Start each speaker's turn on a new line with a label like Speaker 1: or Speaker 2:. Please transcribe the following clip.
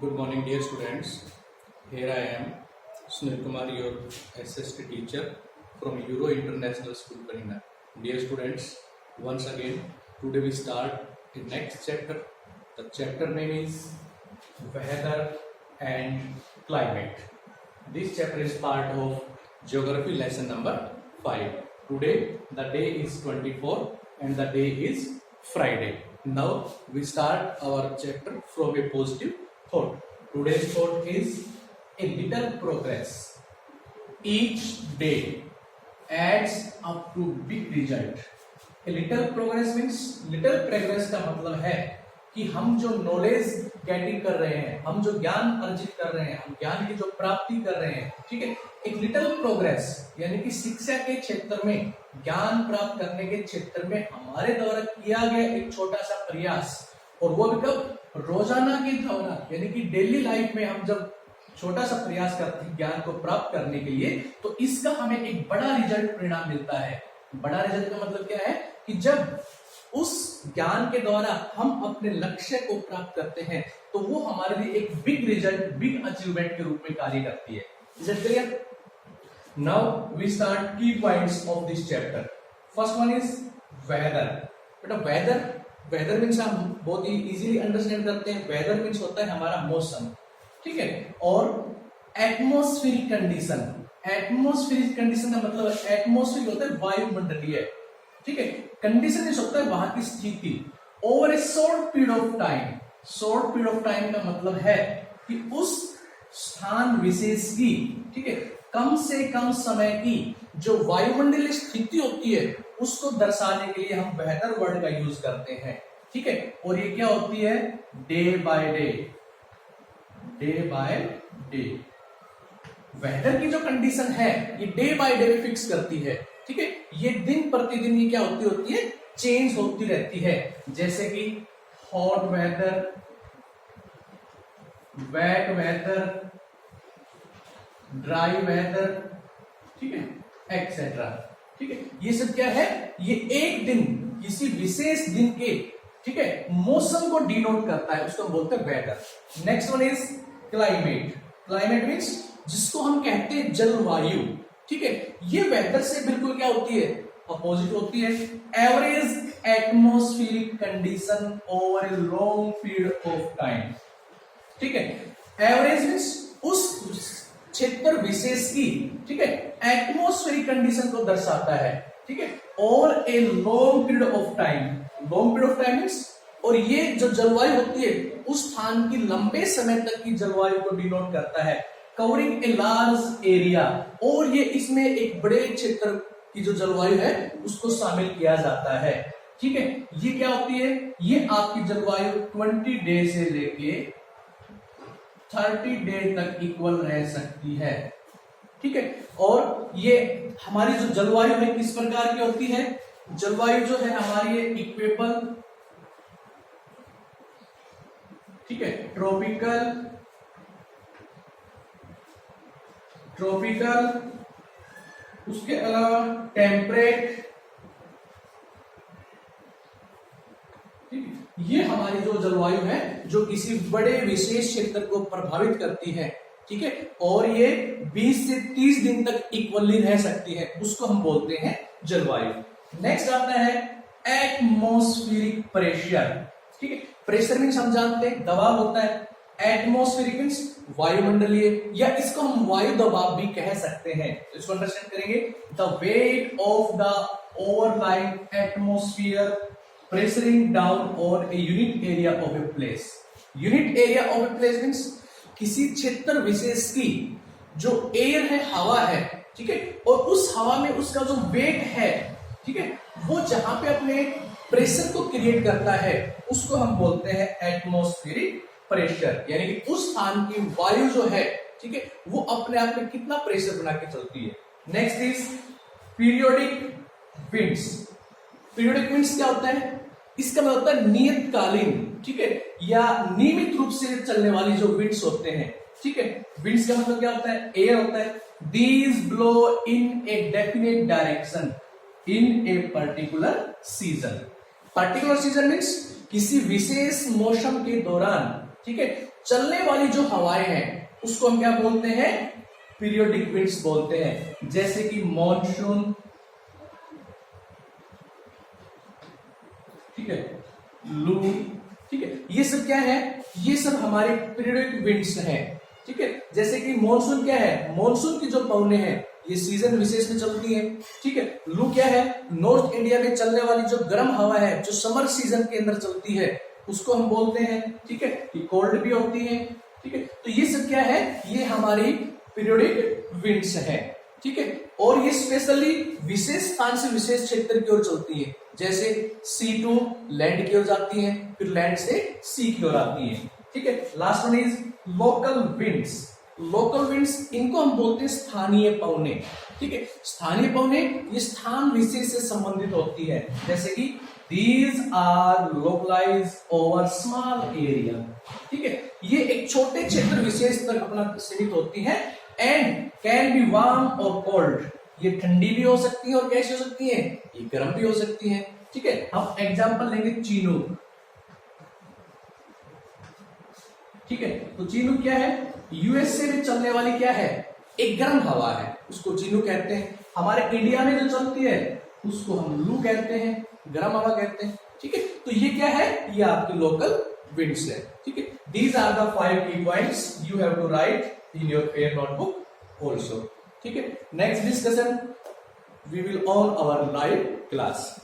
Speaker 1: Good morning, dear students. Here I am, Sunil Kumar, your SST teacher from Euro International School, Karina. Dear students, once again, today we start the next chapter. The chapter name is Weather and Climate. This chapter is part of Geography lesson number 5. Today, the day is 24 and the day is Friday. Now, we start our chapter from a positive thought. Today's thought is a little progress. Each day adds up to big result. A little progress means little progress का मतलब है कि हम जो knowledge getting कर रहे हैं, हम जो ज्ञान अर्जित कर रहे हैं, हम ज्ञान की जो प्राप्ति कर रहे हैं, ठीक है, एक लिटिल प्रोग्रेस यानी कि शिक्षा के क्षेत्र में, ज्ञान प्राप्त करने के क्षेत्र में हमारे द्वारा किया गया एक छोटा सा प्रयास, और वो भी कब, रोजाना के दौरान यानी कि डेली लाइफ में हम जब छोटा सा प्रयास करते हैं ज्ञान को प्राप्त करने के लिए, तो इसका हमें एक बड़ा रिजल्ट परिणाम मिलता है। बड़ा रिजल्ट का मतलब क्या है कि जब उस ज्ञान के द्वारा हम अपने लक्ष्य को प्राप्त करते हैं तो वो हमारे लिए एक बिग रिजल्ट, बिग अचीवमेंट के रूप में कार्य करती है। Is it clear? Now we start की points of this chapter. First one is weather. बेटा वेदर मीन्स हम बहुत ही इजीली अंडरस्टैंड करते हैं। वेदर मीन्स होता है हमारा मौसम, ठीक है, और एटमॉस्फेरिक कंडीशन। एटमॉस्फेरिक कंडीशन का मतलब एटमॉस्फेरिक होता है वायुमंडलीय, ठीक है, कंडीशन इस होता है वहां की स्थिति over A short period of time. Short period of time का मतलब है कि उस स्थान विशेष की, ठीक है, कम से कम समय की जो वायुमंडलीय स्थिति होती है उसको दर्शाने के लिए हम वेदर वर्ड का यूज करते हैं, ठीक है, और ये क्या होती है, day by day. Day by day weather की जो कंडीशन है ये डे बाय डे फिक्स करती है, ठीक है, ये दिन प्रतिदिन ये क्या होती है, चेंज होती रहती है। जैसे कि hot weather, wet weather, dry weather, ठीक है, एक्सेट्रा, ठीक है, ये सब क्या है, ये एक दिन, किसी विशेष दिन के, ठीक है, मौसम को डिनोट करता है, उसको हम बोलते हैं weather. Next one is climate. Climate means जिसको हम कहते हैं जलवायु, ठीक है, ये वेदर से बिल्कुल क्या होती है, अपोजिट होती है। Average atmospheric condition over a long period of time, ठीक है, एवरेज मीन्स उस क्षेत्र विशेष की, ठीक है, एटमॉस्फेरिक कंडीशन को दर्शाता है, ठीक है, over a long period of time. Long period of time means, और ये जो जलवायु होती है उस स्थान की लंबे समय तक की जलवायु को डिनोट करता है। कवरिंग ए लार्ज एरिया, और ये इसमें एक बड़े क्षेत्र की जो जलवायु है उसको शामिल किया जाता है, ठीक है। ये क्या होती है, ये आपकी जलवायु 20 डे से लेके 30 डे तक इक्वल रह सकती है, ठीक है। और ये हमारी जो जलवायु है किस प्रकार की होती है, जलवायु जो है हमारी इक्वेबल, ठीक है, ट्रॉपिकल, उसके अलावा टेम्परेट, ठीक है, ये हमारी जो जलवायु है जो किसी बड़े विशेष क्षेत्र को प्रभावित करती है, ठीक है, और ये 20 से 30 दिन तक इक्वली रह सकती है, उसको हम बोलते हैं जलवायु। नेक्स्ट आता है एटमॉस्फेरिक प्रेशर, ठीक है, प्रेशर मीन्स हम जानते हैं दबाव होता है, एटमॉस्फेरिक मीन्स वायुमंडलीय, या इसको हम वायु दबाव भी कह सकते हैं। तो इसको अंडरस्टैंड करेंगे, the weight of the overlying atmosphere pressuring down on a unit area of a place. Unit area of a place means किसी क्षेत्र विशेष की जो एयर है, हवा है, ठीक है, और उस हवा में उसका जो वेट है, ठीक है, वो जहां पे अपने प्रेशर को क्रिएट करता है उसको हम बोलते हैं एटमॉस्फेरिक प्रेशर। यानी कि उस स्थान की वायु जो है, ठीक है, वो अपने आप में कितना प्रेशर बना के चलती है। Next is periodic winds. Periodic winds क्या होता है, इसका मतलब होता है नियतकालीन, ठीक है, या नियमित रूप से चलने वाली जो विंड्स होते हैं, ठीक है। विंड्स का मतलब क्या होता है, एयर होता है। These blow in a definite direction in a particular season. Particular season means किसी विशेष मौसम के दौरान ठीक है, चलने वाली जो हवाएं हैं उसको हम क्या बोलते हैं, पीरियोडिक विंड्स बोलते हैं, जैसे कि मॉनसून, ठीक है, लू, ठीक है, ये सब क्या है, ये सब हमारे पीरियोडिक विंड्स हैं, ठीक है। जैसे कि मॉनसून क्या है, मॉनसून की जो पवनें हैं ये सीजन विशेष में चलती है, ठीक है। लू क्या है, नॉर्थ इंडिया में चलने वाली जो गर्म हवा है जो समर सीजन के अंदर चलती है उसको हम बोलते हैं, ठीक है। ये कोल्ड भी होती है, ठीक है। तो ये सब क्या है, ये हमारी पीरियोडिक विंड्स है, ठीक है। और ये स्पेशली विशेष स्थान से विशेष क्षेत्र की ओर चलती है, जैसे सी टू लैंड की ओर जाती है, फिर लैंड से सी की ओर आती है, ठीक है। Last one is local winds. Local winds इनको हम बोलते हैं स्थानीय पवने, ठीक है। स्थानीय पवने ये स्थान विशेष से संबंधित होती है, जैसे कि these are localized over small area, ठीक है। ये एक छोटे क्षेत्र विशेष तक अपना सीमित होती है एंड कैन बी वार्म और कोल्ड, ये ठंडी भी हो सकती है और कैसी हो सकती है, ये गर्म भी हो सकती है, ठीक है। हम एग्जांपल लेंगे चीनूक, ठीक है। तो चीनूक क्या है, यूएसए में चलने वाली क्या है, एक गर्म हवा है, उसको चीनूक कहते हैं। हमारे इंडिया में जो चलती है उसको हम लू कहते हैं, गर्म हवा कहते हैं, ठीक है। तो ये क्या है, ये आपकी लोकल विंड्स है, ठीक है। These are the 5 key points you have to write in your fair notebook also, ठीक है। Next discussion we will on our live class.